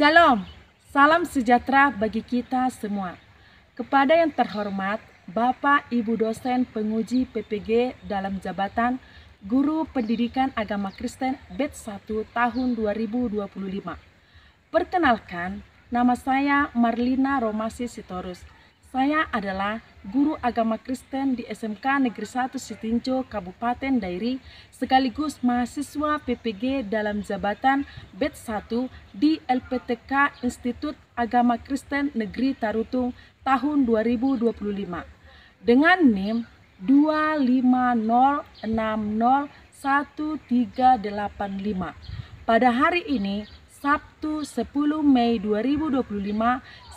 Shalom, salam sejahtera bagi kita semua. Kepada yang terhormat Bapak Ibu dosen penguji PPG dalam jabatan Guru Pendidikan Agama Kristen Batch 1 tahun 2025. Perkenalkan, nama saya Marlina Romasi Sitorus. Saya adalah guru agama Kristen di SMK Negeri 1 Sitinjo, Kabupaten Dairi, sekaligus mahasiswa PPG dalam jabatan Batch 1 di LPTK Institut Agama Kristen Negeri Tarutung tahun 2025 dengan NIM 250601385. Pada hari ini, Sabtu 10 Mei 2025,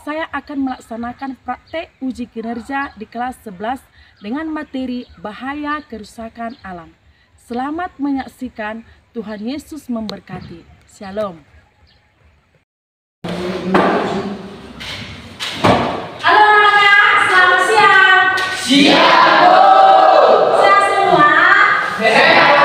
saya akan melaksanakan praktek uji kinerja di kelas 11 dengan materi bahaya kerusakan alam. Selamat menyaksikan, Tuhan Yesus memberkati. Shalom. Halo anak-anak, selamat siang. Siang. Sehat semua? Sehat.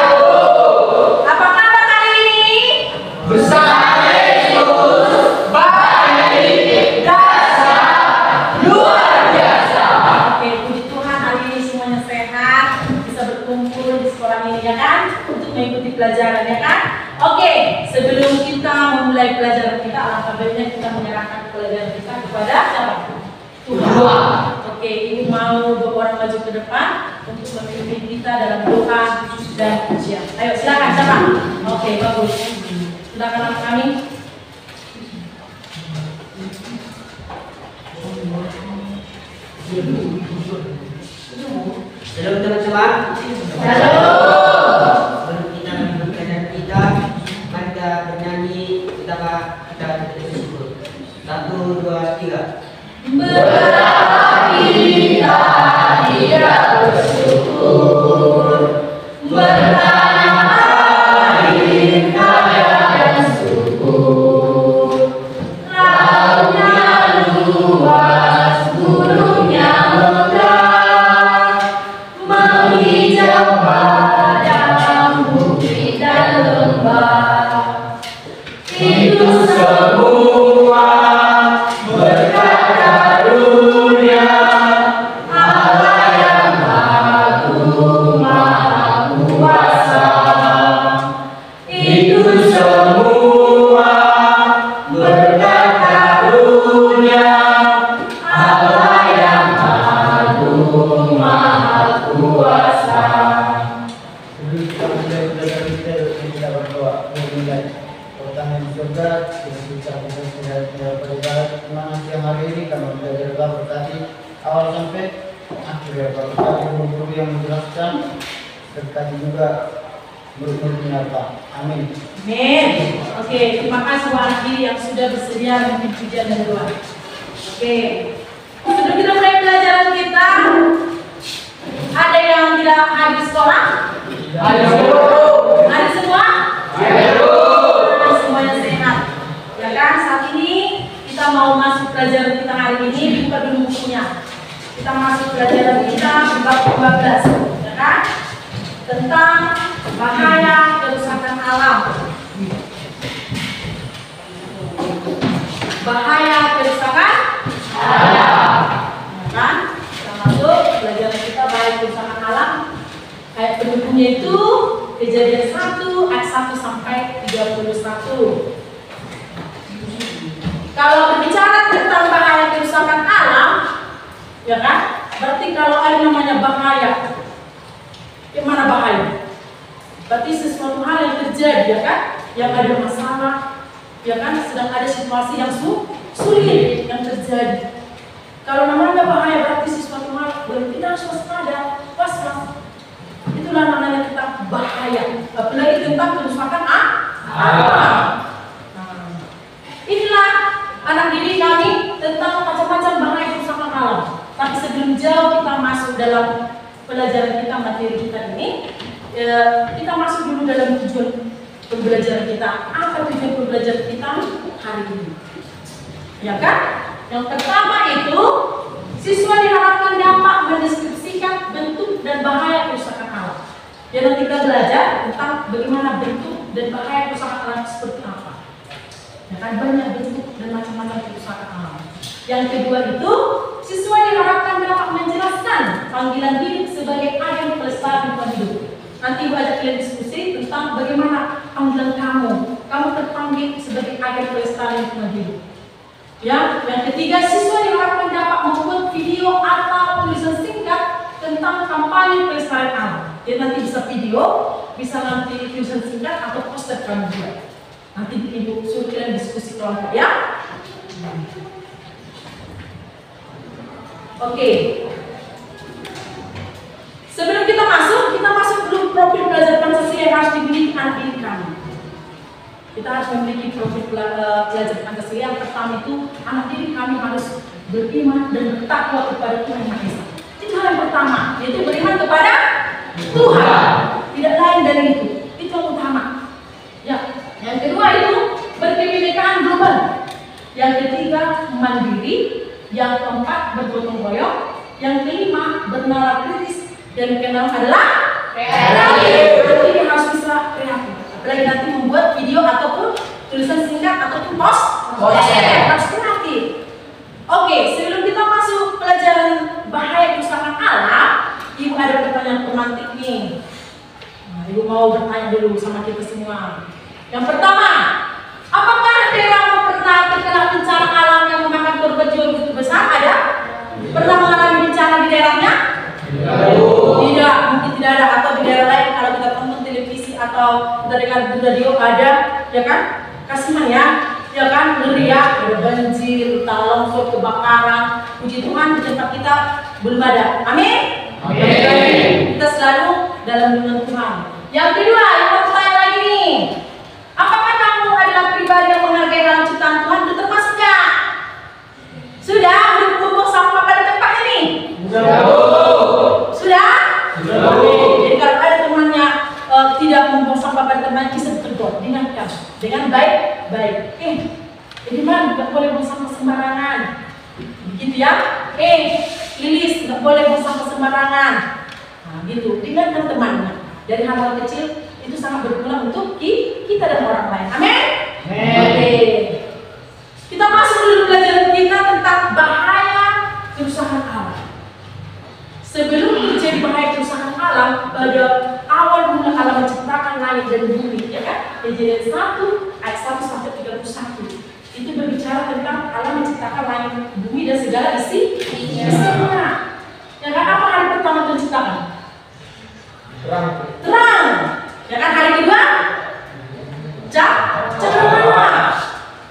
Apa kabar hari ini? Bersama Yesus, baik, dahsyat, luar biasa. Oke, puji Tuhan hari ini semuanya sehat, bisa berkumpul di sekolah ini ya kan, untuk mengikuti pelajaran ya kan. Oke, sebelum kita memulai pelajaran kita, alangkah baiknya kita menyerahkan pelajaran kita kepada siapa? Tuhan. Oke, ini mau beberapa orang maju ke depan untuk memimpin kita dalam doa dan pujian. Ayo silakan siapa? Oke, bagus. Silakan anak kami. Halo teman-teman. Halo. Sebelum kita memulai kita, mari kita bernyanyi betapa kita bersyukur. 1, 2, 3. Betapa kita tidak bersyukur, bertanam air kaya dan subur, lautnya luas, gunungnya megah, menghijau padang bukit dan lembah. Itu semua berkat karunia Allah yang agung maha kuasa. Itu semua berkat karunia Allah yang agung maha kuasa. Sebelum kita mulai belajar kita berdoa memulai pertanyaan surga kita ucapkan semangat siang hari ini kami belajar berkati awal sampai akhir ya berkati guru yang menjelaskan berkati juga murid-murid penyerta. Amin. Amin. Oke, terima kasih Wahdi yang sudah bersedia memimpin pujian dan doa. Oke, sebelum kita mulai pelajaran kita, ada yang tidak hadir sekolah? Ayo. Ada semua? Ayo. Nah, semuanya sehat. Ya kan, saat ini kita mau masuk pelajaran kita hari ini, buka dulu bukunya. Kita masuk pelajaran kita di bab 12, ya kan? Tentang bahaya kerusakan alam. Bahaya kerusakan alam. Ya kan? Kita masuk pelajaran kita bahaya kerusakan alam. Ayat pendukungnya itu Kejadian 1 ayat 1 sampai 31. Kalau berbicara tentang bahaya kerusakan alam, ya kan? Berarti kalau ada namanya bahaya, gimana bahaya? Berarti sesuatu hal yang terjadi, ya kan? Yang ada masalah, ya kan? Sedang ada situasi yang sulit yang terjadi. Kalau namanya bahaya berarti sesuatu hal berarti kita harus waspada, was-was. Itulah namanya tentang bahaya, apalagi tentang kerusakan alam. Inilah anak didik kami tentang macam-macam bahaya kerusakan alam. Tapi sebelum jauh kita masuk dalam pelajaran kita, materi kita ini, kita masuk dulu dalam tujuan pembelajaran kita. Apa tujuan pembelajaran kita hari ini? Ya kan? Yang pertama itu, siswa diharapkan dapat mendeskripsikan bentuk dan bahaya kerusakan alam. Dan nanti kita belajar tentang bagaimana bentuk dan bahaya kerusakan alam seperti apa. Ya kan, banyak bentuk dan macam-macam kerusakan alam. Yang kedua itu, siswa diharapkan dapat menjelaskan panggilan diri sebagai agen pelestari lingkungan hidup. Nanti Ibu ajak kalian diskusi tentang bagaimana panggilan kamu. Kamu terpanggil sebagai agen pelestari lingkungan hidup. Ya, yang ketiga, siswa diharapkan dapat membuat video atau tulisan singkat tentang kampanye pelestarian alam. Jadi nanti bisa video, bisa nanti tulisan singkat atau poster kamu juga. Nanti Ibu suruh kalian diskusi kelompok ya. Oke. Sebelum kita masuk dulu profil pelajar Pancasila yang harus dimiliki anak didik kami. Kita harus memiliki profil pelajar Pancasila. Yang pertama itu anak didik kami harus beriman dan bertakwa kepada Tuhan Yang Maha Esa. Itu hal yang pertama, yaitu beriman kepada Tuhan. Tidak lain dari itu. Itu yang utama. Ya. Yang kedua itu berkebinekaan global. Yang ketiga mandiri. Yang keempat bergotong royong. Yang kelima bernalar kritis. Dan yang keenam adalah kreatif. Nanti dia harus bisa kreatif. Apalagi nanti membuat video ataupun tulisan singkat ataupun poster harus kreatif. Oke, sebelum kita masuk pelajaran bahaya kerusakan alam, Ibu ada pertanyaan pemantik nih. Nah, Ibu mau bertanya dulu sama kita semua. Yang pertama, apakah daerahmu pernah terkena bencana alam yang memakan korban jiwa begitu besar? Ada? Pernah mengalami bencana di daerahnya? Tidak, mungkin tidak ada. Atau di daerah lain kalau kita tonton televisi atau kita dengar di radio ada, ya kan? Kasihan ya kan? Ngeri ya, ada banjir, tanah longsor, kebakaran. Puji Tuhan di tempat kita belum ada. Amin. Amin. Kita selalu dalam lindungan Tuhan. Yang kedua, yang mau tanya lagi nih, apakah kamu adalah pribadi yang menghargai alam ciptaan Tuhan? Sudah termasuk nggak? Sudah membuang sampah pada tempat ini? Sudah? Jadi kalau ada temannya tidak membuang sampah pada tempat, bisa tegur, diingatkan dengan baik-baik. Jadi mana nggak boleh buang sampah sembarangan, gitu ya? Lilis nggak boleh buang sampah sembarangan. Nah, gitu. Ingatkan temannya. Dari hal-hal kecil itu sangat berguna untuk kita dan orang lain. Amin. Oke. Kita masuk dulu pelajaran kita tentang bahaya kerusakan alam. Sebelum terjadi bahaya kerusakan alam, pada awal mula alam menciptakan langit dan bumi, ya kan? Kejadian 1 ayat 1 sampai 31 itu berbicara tentang alam menciptakan langit, bumi dan segala isinya. Ya kan? Apa hari pertama penciptaan? Terang. Ya kan? Hari kedua? Cahaya.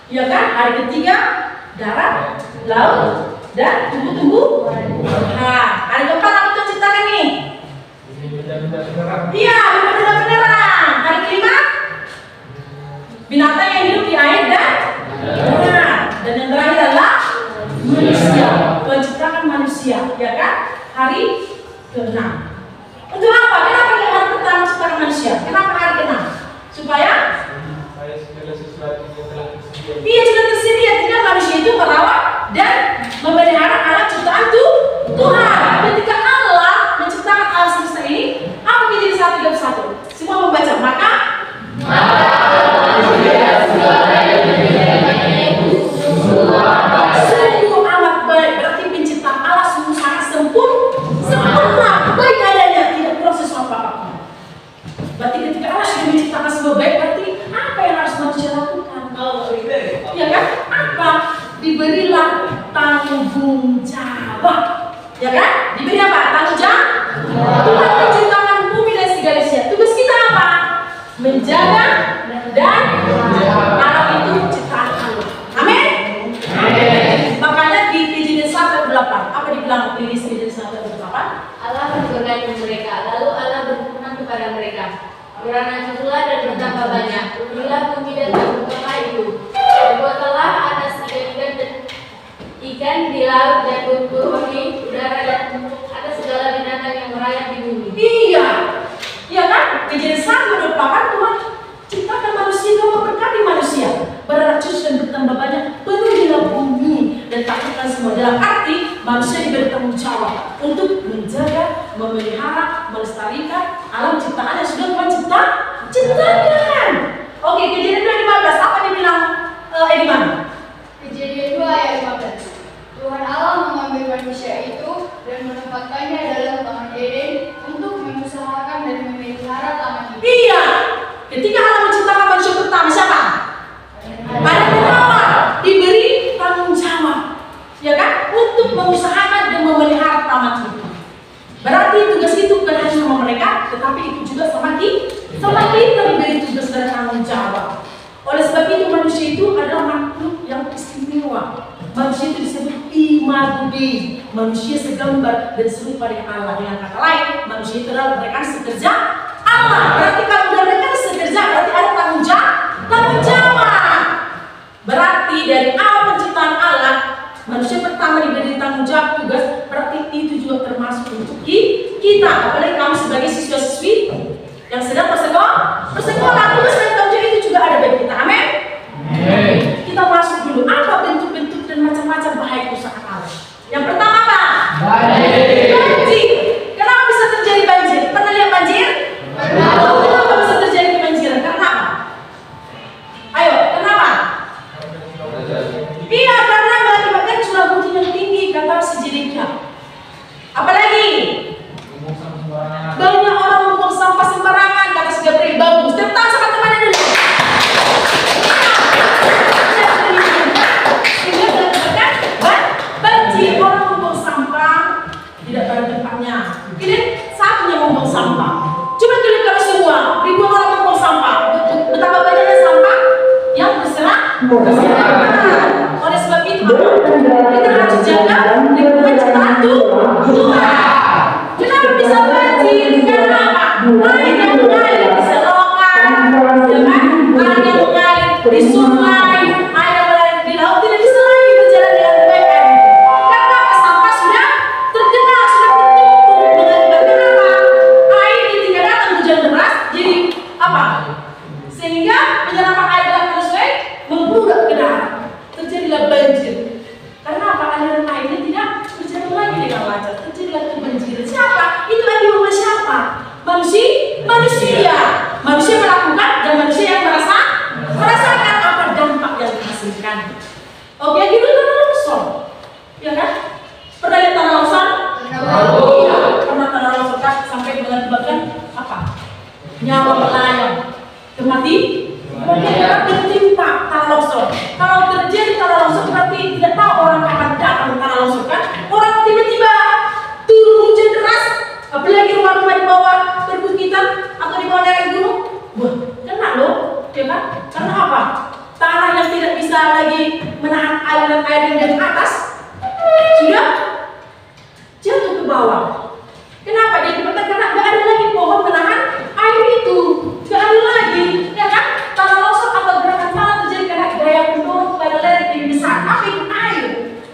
Ya kan? Hari ketiga darat, laut, dan tumbuh-tumbuh. Nah, hari keempat apa Tuhan ciptakan nih? Iya, benda-benda. Hari kelima binatang yang hidup di air dan yang terakhir adalah manusia. Tuhan ciptakan manusia, ya kan? Hari ke-6. Untuk apa? Kenapa di hari pertama ciptakan manusia? Kenapa hari ke-6? Supaya segala sesuatu yang telah tersedia. Dia sudah tersedia, tinggal manusia itu merawat dan memelihara alam ciptaan Tuhan. Ketika Allah menciptakan alam semesta ini, apa kejadian 1:31? Semua membaca, maka sungguh amat baik. Berarti penciptaan Allah sungguh sangat sempurna, baik adanya, tidak proses apa-apa. Berarti ketika Allah sudah menciptakan semua baik, berarti apa yang harus manusia lakukan? Ya kan? Apa? Diberilah tanggung jawab. Ya kan? Diberi apa? Tanggung jawab. Tuhan menciptakan bumi dan segala isinya. Tugas kita apa? Menjaga dan alam itu ciptaan Allah. Amin. Makanya di Kejadian 1:8 apa dibilang di Kejadian 1:8? Allah memberkati mereka, lalu Allah berfirman kepada mereka, beranak-cuculah dan bertambah banyak, penuhilah bumi dan tumbuhkanlah itu. Berbuatlah atas ikan di laut dan burung di udara dan atas segala binatang yang merayap di bumi. Iya, iya kan? Kejadian 1:8 Tuhan ciptakan manusia, Tuhan memberkati manusia, beranak cucu dan bertambah banyak, penuhilah bumi dan taklukkan semua. Dalam arti manusia diberi tanggung jawab untuk menjaga, memelihara, melestarikan alam ciptaan yang sudah Tuhan ciptakan. Oke, Kejadian 2:15 apa dibilang imago Dei, manusia segambar dan serupa dengan Allah. Dengan kata lain, manusia itu adalah rekan sekerja Allah. Berarti kalau udah rekan sekerja, berarti ada tanggung jawab. Berarti dari awal penciptaan Allah, manusia pertama diberi tanggung jawab tugas. Berarti itu juga termasuk untuk kita. Apalagi kamu sebagai siswa-siswi yang sedang bersekolah, tugas dan tanggung jawab itu juga ada bagi kita. Amin. Kita masuk dulu. Apa bentuk-bentuk dan macam-macam bahaya kerusakan Allah? Yang pertama apa? Banjir. Kenapa bisa terjadi banjir? Pernah lihat banjir? Kenapa bisa terjadi kebanjiran? Karena apa? Ayo, kenapa? Iya, karena mengakibatkan curah hujan yang tinggi, kata sejenisnya. Apalagi? Banyak orang membuang sampah sembarangan, kata si Gabriel. Bagus. Tepuk tangan sama temannya dulu. Banjir, orang membuang sampah tidak pada tempatnya. Ini satunya membuang sampah. Coba kalian kalau semua ribuan orang membuang sampah, betapa banyaknya sampah yang berserakan. Oleh sebab itu kita harus jaga lingkungan ciptaan Tuhan. Kenapa bisa banjir? Karena apa? Air yang mengalir di selokan, air yang mengalir di sungai, air yang mengalir di laut tidak bisa lagi berjalan dengan baik. Karena apa? Sampah sudah tertumpuk. Mengakibatkan apa? Air ketika datang hujan deras, jadi apa? Sehingga penyerapan air dalam sungai membludak ke darat. Terjadilah banjir. Karena apa? Aliran airnya tidak berjalan lagi dengan lancar. Terjadilah kebanjiran. Siapa? Itu akibat siapa? Manusia. Manusia melakukan dan manusia yang merasakan apa dampak yang dihasilkan. Oke, gitu tanah longsor. Ya kan? Pernah lihat tanah longsor? Iya. Pernah tanah longsor kan sampai mengakibatkan apa? Nyawa melayang. Mati? Tertimpa tanah longsor. Kalau terjadi tanah longsor berarti tidak tahu orang kapan datang tanah longsor kan? Orang tiba-tiba turun hujan deras, apalagi rumah-rumah di bawah perbukitan atau di bawah lereng gunung, wah kena loh, ya kan? Karena apa? Tanah yang tidak bisa lagi menahan aliran air yang dari atas sudah jatuh ke bawah. Kenapa dia dipetak? Karena nggak ada lagi pohon menahan air itu, nggak ada lagi, ya kan? Tanah longsor atau gerakan tanah terjadi karena gaya pendorong pada lereng yang besar. Apa itu air?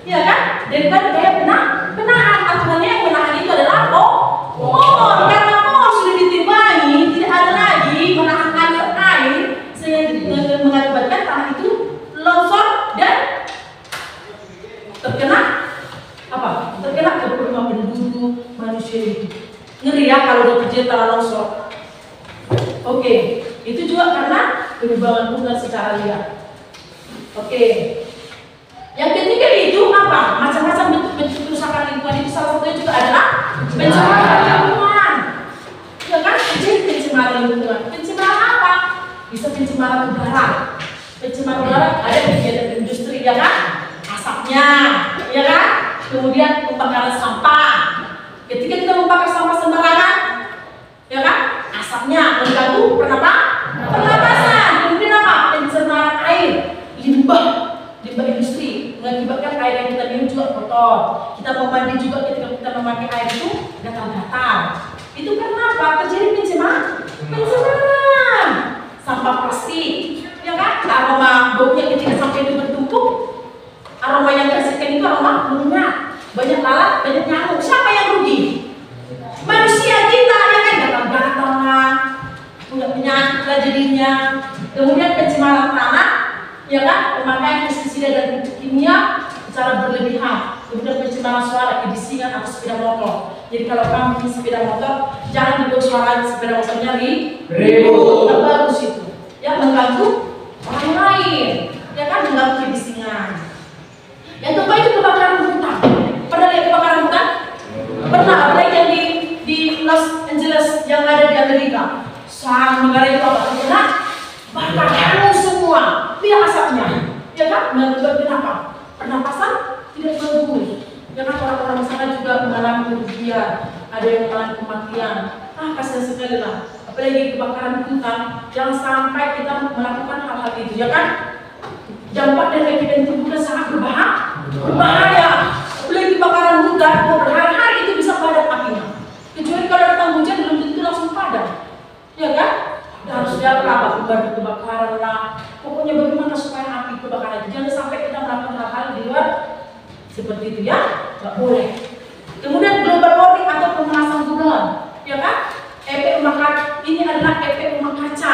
Ya kan? Daripada gaya penahan, aturannya yang menahan itu adalah pohon. Karena pohon sudah ditimbangi, tidak ada lagi menahan air sehingga mengakibatkan tanah itu longsor dan terkena apa? Terkena ke rumah penduduk manusia itu. Ngeri ya kalau udah terjadi tanah longsor. Oke, itu juga karena perubahan lingkungan secara liar. Oke. Yang ketiga itu apa? Macam-macam bentuk kerusakan lingkungan itu salah satunya juga adalah pencemaran lingkungan. Ya kan? Jadi pencemaran lingkungan. Pencemaran apa? Bisa pencemaran udara. Pencemaran udara ada kegiatan industri, ya kan? Asapnya, ya kan? Kemudian pembakaran sampah. Ketika kita membakar sampah sembarangan, ya kan? Asapnya mengganggu pernapasan. Kemudian apa? Pencemaran air, limbah industri mengakibatkan air yang kita minum juga kotor. Kita mau mandi juga ketika kita memakai air itu gatal-gatal. Itu karena apa? Terjadi pencemaran. Sampah plastik, ya kan? Aroma baunya ketika sampai itu bertumpuk. Aroma yang dihasilkan itu aroma menyengat. Banyak lalat, banyak nyamuk. Siapa yang rugi? Manusia kita, ya kan? Gatal-gatal lah, punya penyakit lah jadinya. Kemudian pencemaran tanah, ya kan? Pemakaian pestisida dan pupuk kimia secara berlebihan. Kemudian pencemaran suara, kebisingan atau sepeda motor. Jadi kalau kamu sepeda motor, jangan dibuat suara sepeda motornya ribut. Tak bagus itu. Ya, mengganggu orang lain. Ya kan? Mengganggu kebisingan. Yang keempat itu kebakaran hutan. Pernah lihat kebakaran hutan? Pernah, apalagi yang di Los Angeles yang ada di Amerika. Sang negara itu apa? Karena bakar hangus semua. Lihat asapnya. Ya kan? Mengakibatkan apa? Pernapasan tidak bagus. Ya kan? Orang-orang di sana juga mengalami kerugian. Ada yang mengalami kematian. Kasihan sekali lah. Apalagi kebakaran hutan. Jangan sampai kita melakukan hal-hal itu. Ya kan? Dampak dari akibat itu bukan sangat berbahaya. jangan sampai kita melakukan hal-hal di luar seperti itu ya, nggak boleh. Kemudian global warming atau pemanasan global, ya kan? Efek rumah kaca ini adalah efek rumah kaca,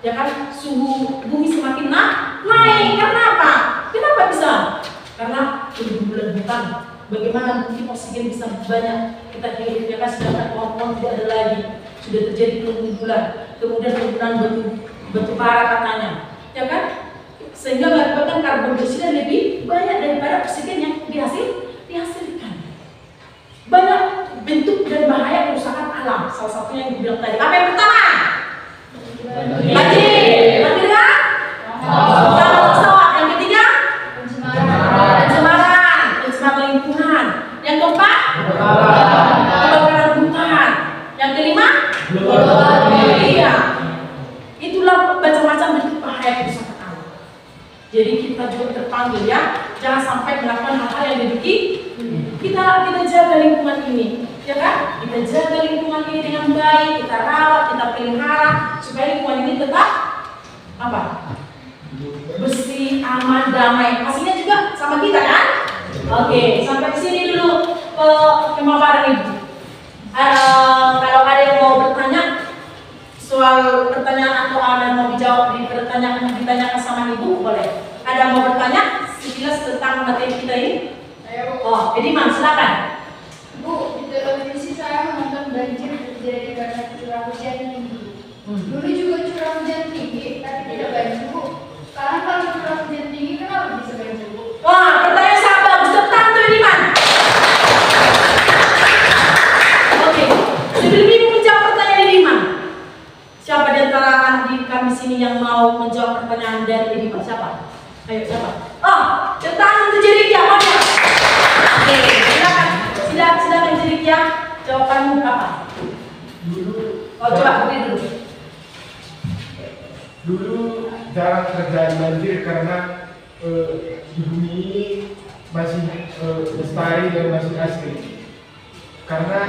ya kan? Suhu bumi semakin naik. Karena apa? Kenapa bisa? Karena bulan hutan. Bagaimana mungkin oksigen bisa banyak kita hirup, ya kan? Sedangkan pohon-pohon tidak ada lagi, sudah terjadi pengumpulan. Kemudian penggunaan batu bara katanya, ya kan? Sehingga mengakibatkan karbon dioksida lebih banyak daripada oksigen yang dihasilkan. Banyak bentuk dan bahaya kerusakan alam. Salah satunya yang dibilang tadi. Apa yang pertama? Banjir. Banjir kan? Pesawat. Yang ketiga? Pencemaran lingkungan. Yang keempat? Kebakaran hutan. Yang kelima? Iya. Itulah macam-macam bentuk bahaya kerusakan alam. Jadi kita juga terpanggil ya, jangan sampai melakukan hal-hal yang demikian. Kita jaga lingkungan ini, ya kan? Kita jaga lingkungan ini dengan baik, kita rawat, kita pelihara supaya lingkungan ini tetap apa? Bersih, aman, damai. Hasilnya juga sama kita kan? Oke, sampai di sini dulu pemaparan Ibu. Kalau ada yang mau bertanya soal pertanyaan atau ada yang mau dijawab ditanyakan sama Ibu, boleh. Ada yang mau bertanya sekilas tentang materi kita ini? Oh, Ediman, silakan. Bu, di televisi saya menonton banjir terjadi karena curah hujan tinggi. Dulu juga curah hujan tinggi, tapi tidak banjir, Bu. Sekarang kalau curah hujan tinggi, kenapa bisa banjir, Bu? Wah, pertanyaan sangat bagus. Tentang tuh Ediman. Oke, sebelum Ibu menjawab pertanyaan Ediman, siapa di antara anak di kami sini yang mau menjawab pertanyaan dari Ediman? Siapa? Ayo, siapa? Oh, tentang terjadi ya, mana? Oke, silakan jadi ya. Jawabanmu apa? Oh, coba beri dulu. Dulu jarang terjadi banjir karena bumi ini masih lestari dan masih asli. Karena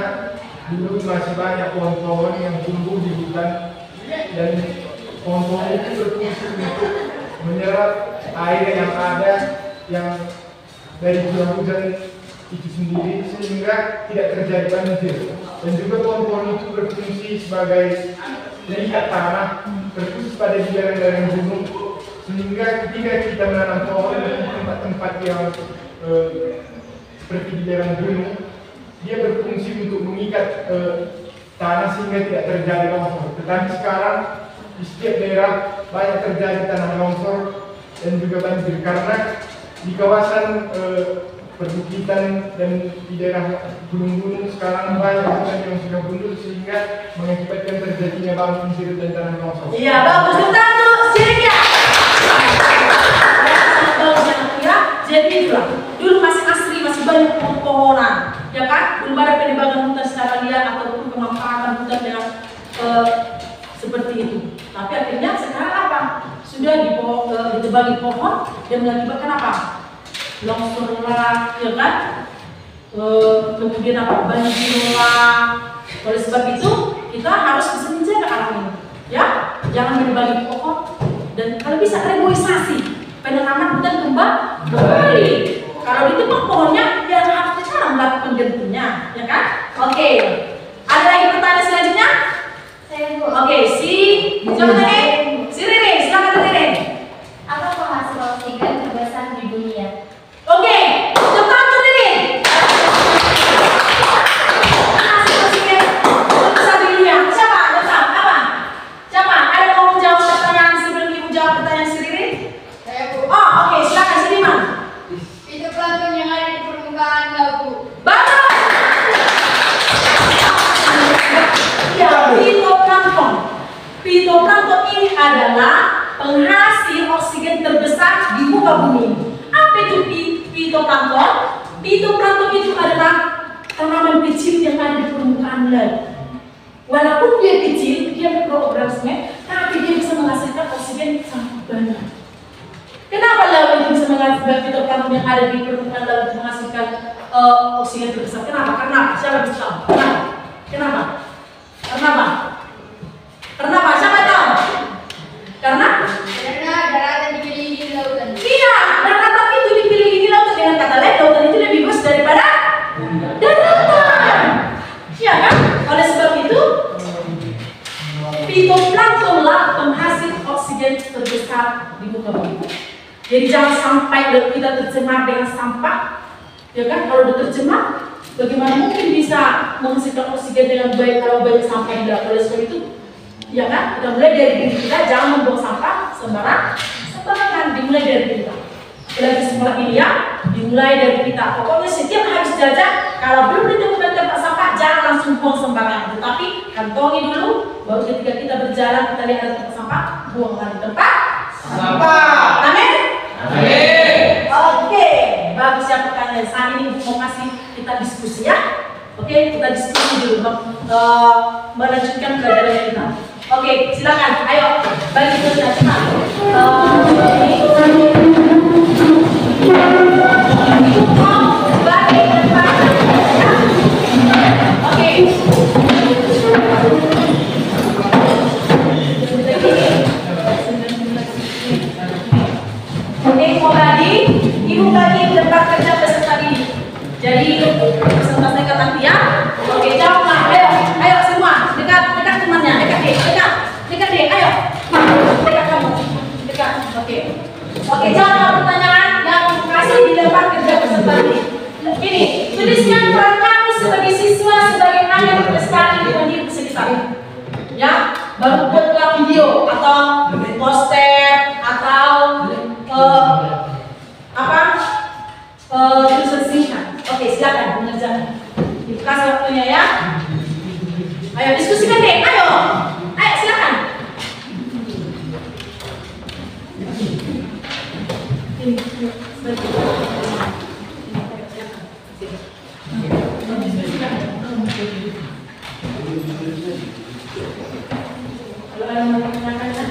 dulu masih banyak pohon-pohon yang tumbuh di hutan dan pohon-pohon itu berfungsi untuk menyerap air yang ada yang dari curah hujan itu sendiri sehingga tidak terjadi banjir. Dan juga pohon-pohon itu berfungsi sebagai pengikat tanah terkhusus pada di lereng-lereng gunung, sehingga ketika kita menanam pohon di tempat-tempat yang seperti di lereng gunung, dia berfungsi untuk mengikat tanah sehingga tidak terjadi longsor. Tetapi sekarang di setiap daerah banyak terjadi tanah longsor dan juga banjir karena di kawasan perbukitan dan di daerah gunung-gunung sekarang banyak hutan yang sudah gundul sehingga mengakibatkan terjadinya banjir dan tanah longsor. Iya, bagus. Tentang tuh siriknya. Bagus ya. Jadi itulah. Dulu masih asli, masih banyak pohon-pohonan, ya kan? Belum ada penebangan hutan secara liar ataupun pemanfaatan hutan yang seperti itu. Tapi akhirnya sekarang apa? Sudah ditebangi pohon dan mengakibatkan apa? Longsor lah, ya kan? Kemudian apa? Banjir lah. Oleh sebab itu kita harus bisa menjaga alam ini, ya. Jangan menebang pohon dan kalau bisa reboisasi, penanaman hutan kembali. Kalau ditebang pohonnya, ya harus cara melakukan gantinya, ya kan? Oke. Ada lagi pertanyaan selanjutnya? Saya, Bu. Oke, siapa tadi? Si Riri, silakan Riri. Apa penghasil oksigen terbesar di dunia? Oke, cepat tuh Riri. Penghasil oksigen terbesar di dunia. Siapa? Apa? Siapa? Ada yang mau menjawab pertanyaan sebelum Ibu jawab pertanyaan si Riri? Saya, Bu. Oh, oke, silakan si Diman. Fitoplankton yang ada di permukaan laut, Bu. Bagus. Ya, fitoplankton. Fitoplankton ini adalah penghasil oksigen terbesar di muka bumi. Apa itu fitoplankton? Fitoplankton itu adalah tanaman kecil yang ada di permukaan laut. Walaupun dia kecil, dia mikroorganisme, tapi dia bisa menghasilkan oksigen sangat banyak. Kenapa laut itu bisa menghasilkan fitoplankton yang ada di permukaan laut menghasilkan oksigen terbesar? Kenapa? Karena siapa bisa tahu? Kenapa? Siapa tahu? Karena Karena daratan dikelilingi lautan. iya, saat di muka bumi. Jadi jangan sampai kita tercemar dengan sampah, ya kan? Kalau udah tercemar, bagaimana mungkin bisa menghasilkan oksigen dengan baik kalau banyak sampah di dalam? Oleh sebab itu, ya kan? Kita mulai dari diri kita, jangan membuang sampah sembarangan, dimulai dari kita. Lagi sekolah ini ya, dimulai dari kita. Pokoknya setiap habis jajan, kalau belum ditemukan tempat sampah, jangan langsung buang sembarangan. Tetapi kantongi dulu, baru ketika kita berjalan, kita lihat ada tempat sampah, buanglah di tempat sampah. Amin. Amin. Oke, bagus ya pertanyaan. Saat ini mau kasih kita diskusi ya. Oke, kita diskusi dulu, melanjutkan pelajaran kita. Oke, silakan. Ayo, bagi kita cepat. Ibu bagi tempat kerja peserta didik. Jadi peserta saya kata dia, oke jawablah, ayo semua dekat temannya, dekat deh, ayo, dekat kamu, dekat, oke jawab pertanyaan yang kasih di tempat kerja peserta didik. Ini tuliskan peran kamu sebagai siswa, sebagai anak yang pelestari lingkungan hidup sekitar. Ya, baru buatlah video atau poster atau tulisan singkat. Oke, silakan mengerjakan. Dikasih waktunya ya. Ayo diskusikan deh. Ayo silakan. Kalau ada yang mau menanyakan.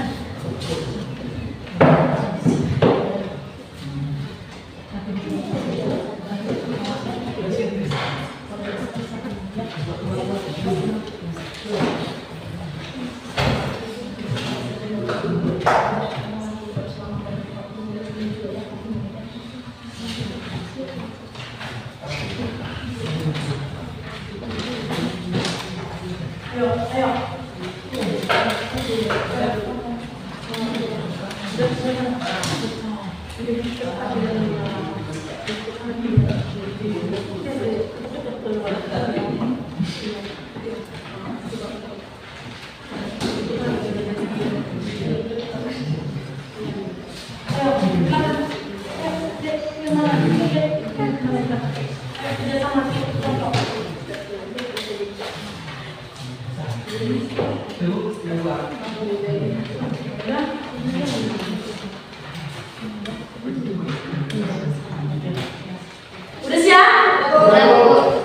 Udah siap?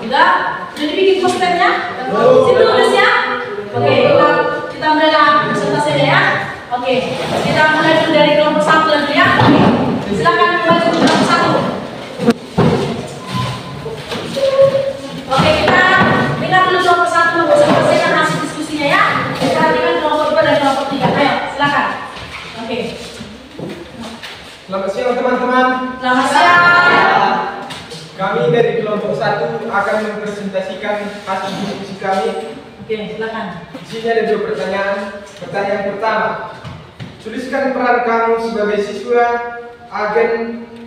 Udah dibikin posternya? Situ udah siap? Oke, kita mulai presentasinya ya. Oke, kita mulai dulu dari kelompok 1 dulu ya. Silakan membaca kelompok 1. Oke, kita dengar dulu kelompok 1 selesaikan hasil diskusinya ya. Kita dengar kelompok 2 dan kelompok 3. Ayo, silakan. Oke. Selamat siang teman-teman. Selamat siang. Kami dari kelompok 1 akan mempresentasikan hasil diskusi kami. Oke, silakan. Di sini ada 2 pertanyaan. Pertanyaan pertama, tuliskan peran kamu sebagai siswa agen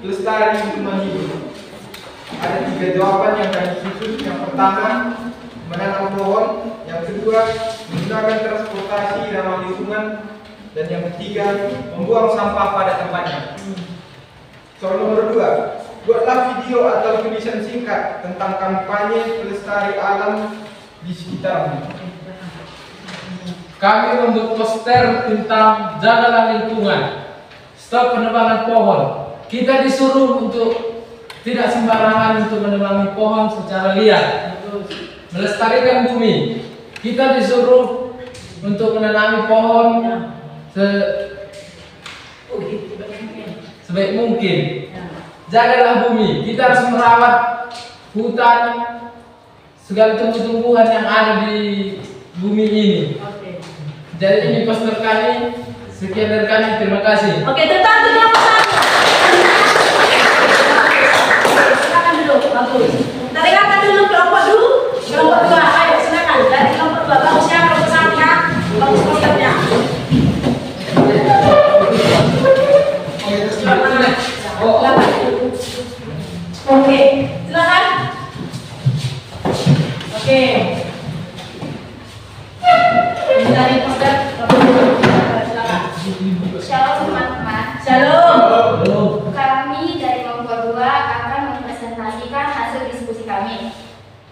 pelestari lingkungan hidup. Ada 3 jawaban yang kami susun. Yang pertama, menanam pohon. Yang kedua, menggunakan transportasi ramah lingkungan. Dan yang ketiga, membuang sampah pada tempatnya. Soal nomor 2, buatlah video atau tulisan singkat tentang kampanye pelestari alam di sekitarmu. Kami membuat poster tentang jagalah lingkungan, stop penebangan pohon. Kita disuruh untuk tidak sembarangan untuk menebangi pohon secara liar, melestarikan bumi. Kita disuruh untuk menanami pohon sebaik mungkin. Jagalah bumi. Kita harus merawat hutan, segala tumbuh-tumbuhan yang ada di bumi ini. Oke. Jadi ini poster kami. Sekian dari kami. Terima kasih. Oke, tetap di kelompok 1. Silakan dulu, bagus. Kita dengarkan dulu kelompok 2. Ayo, silakan dari kelompok 2. Bagus ya kelompok 1 ya. Bagus posternya. Oke, silakan. Oke. Ini dari poster. Silakan. Shalom teman-teman. Shalom. Kami dari kelompok 2 akan mempresentasikan hasil diskusi kami.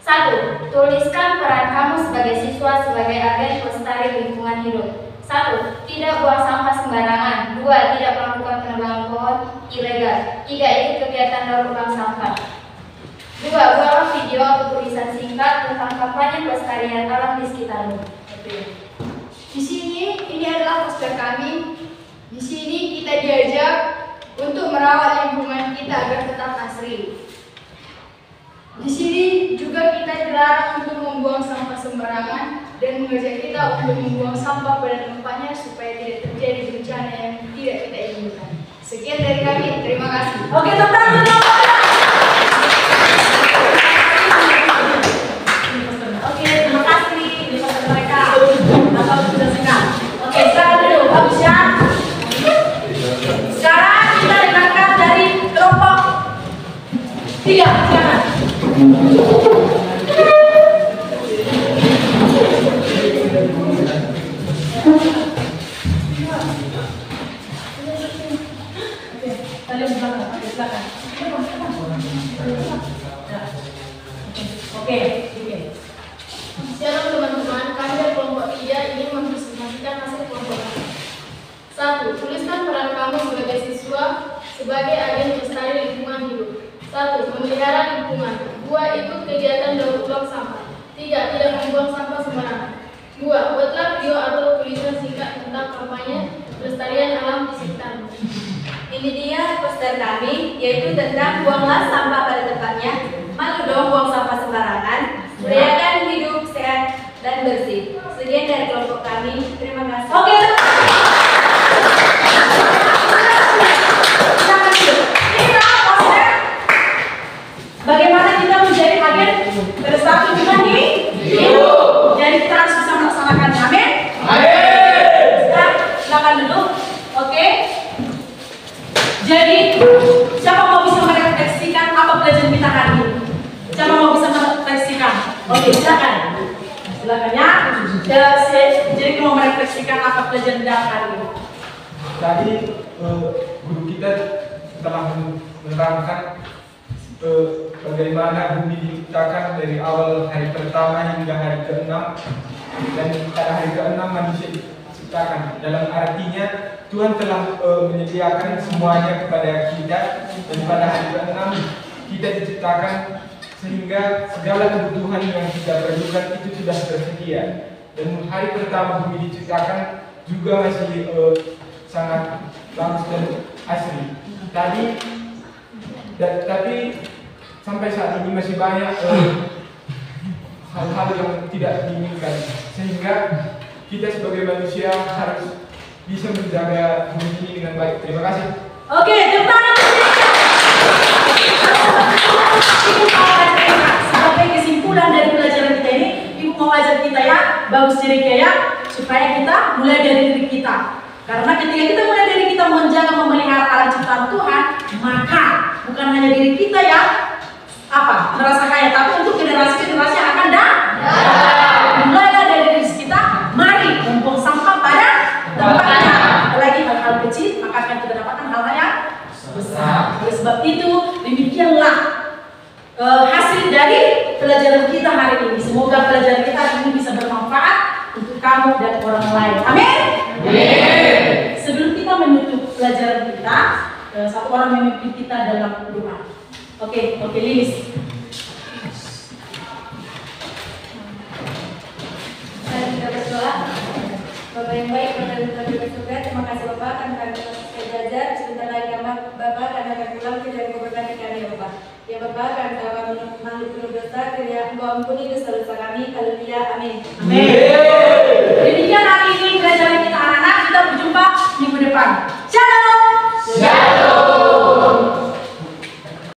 1. Tuliskan peran kamu sebagai siswa sebagai agen pelestari lingkungan hidup. 1. Tidak buang sampah sembarangan. 2. Tidak melakukan penebangan pohon ilegal. 3. Ikut kegiatan daur ulang sampah. 2. Buatlah video atau tulisan singkat tentang kampanye pelestarian alam di sekitarmu. Di sini ini adalah poster kami. Di sini kita diajak untuk merawat lingkungan kita agar tetap asri. Di sini juga kita dilarang untuk membuang sampah sembarangan dan mengajak kita untuk membuang sampah pada tempatnya supaya tidak terjadi bencana yang tidak kita inginkan. Sekian dari kami, terima kasih. Oke, teman-teman. Oke, terima kasih di poster mereka. Atau sudah singkat. Oke, silakan dulu, bagus ya. Sekarang kita dengarkan dari kelompok 3, silakan. Oke. Shalom teman-teman, kami dari kelompok 3 ingin mempresentasikan hasil kelompok kami. 1. Tuliskan peran kamu sebagai siswa sebagai agen pelestari lingkungan hidup. 1. Memelihara lingkungan. 2. Ikut kegiatan daur ulang sampah. 3. Tidak membuang sampah sembarangan. 2. Buatlah video atau tulisan singkat tentang kampanye pelestarian alam di sekitarmu. Ini dia poster kami, yaitu tentang buanglah sampah pada tempatnya, malu dong buang sampah sembarangan, budayakan hidup sehat dan bersih. Sekian dari kelompok kami, terima kasih. Oke. Kita poster bagaimana kita menjadi agen pelestari lingkungan hidup. Jadi kita harus bisa melaksanakannya. Amin. Silakan dulu. Oke. Jadi, siapa mau bisa merefleksikan apa pelajaran kita hari ini? Siapa mau bisa merefleksikan? Oke, silakan. Silakan ya. Jadi mau merefleksikan apa pelajaran kita hari ini? Tadi guru kita telah menerangkan bagaimana bumi diciptakan dari awal hari pertama hingga hari ke-6, dan pada hari ke-6 manusia diciptakan. Dalam artinya Tuhan telah menyediakan semuanya kepada kita, dan pada hari ke-6 kita diciptakan sehingga segala kebutuhan yang kita perlukan itu sudah tersedia. Dan hari pertama bumi diciptakan juga masih sangat bagus dan asri. Tapi sampai saat ini masih banyak hal-hal yang tidak diinginkan, sehingga kita sebagai manusia harus bisa menjaga bumi ini dengan baik. Terima kasih. Oke, tepuk tangan. Sebagai kesimpulan dari pelajaran kita ini, Ibu mau ajar kita ya, bagus diri ya, supaya kita mulai dari diri kita. Karena ketika kita mulai dari kita menjaga memelihara alam ciptaan Tuhan, maka bukan hanya diri kita ya merasa kaya, tapi untuk generasi-generasi yang akan datang. Mulailah dari diri kita, mari membuang sampah pada tempatnya. Apalagi hal-hal kecil, maka akan kita dapatkan hal-hal yang besar. Oleh sebab itu, demikianlah hasil dari pelajaran kita hari ini. Semoga pelajaran kita hari ini bisa bermanfaat untuk kamu dan orang lain. Amin. Sebelum kita menutup pelajaran kita, satu orang memimpin kita dalam doa. Oke, Lilis. Mari kita berdoa. Bapak yang baik, Bapak yang telah bersurga, terima kasih Bapak karena kami telah belajar. Sebentar lagi Bapak karena kami pulang ke dari keberkati kami ya Bapak. Ya Bapak, karena kami makhluk penuh dosa, kiranya Engkau ampuni dosa-dosa kami. Haleluya, amin. Amin. Demikian hari ini pelajaran kita anak-anak. Kita berjumpa minggu depan. Shalom.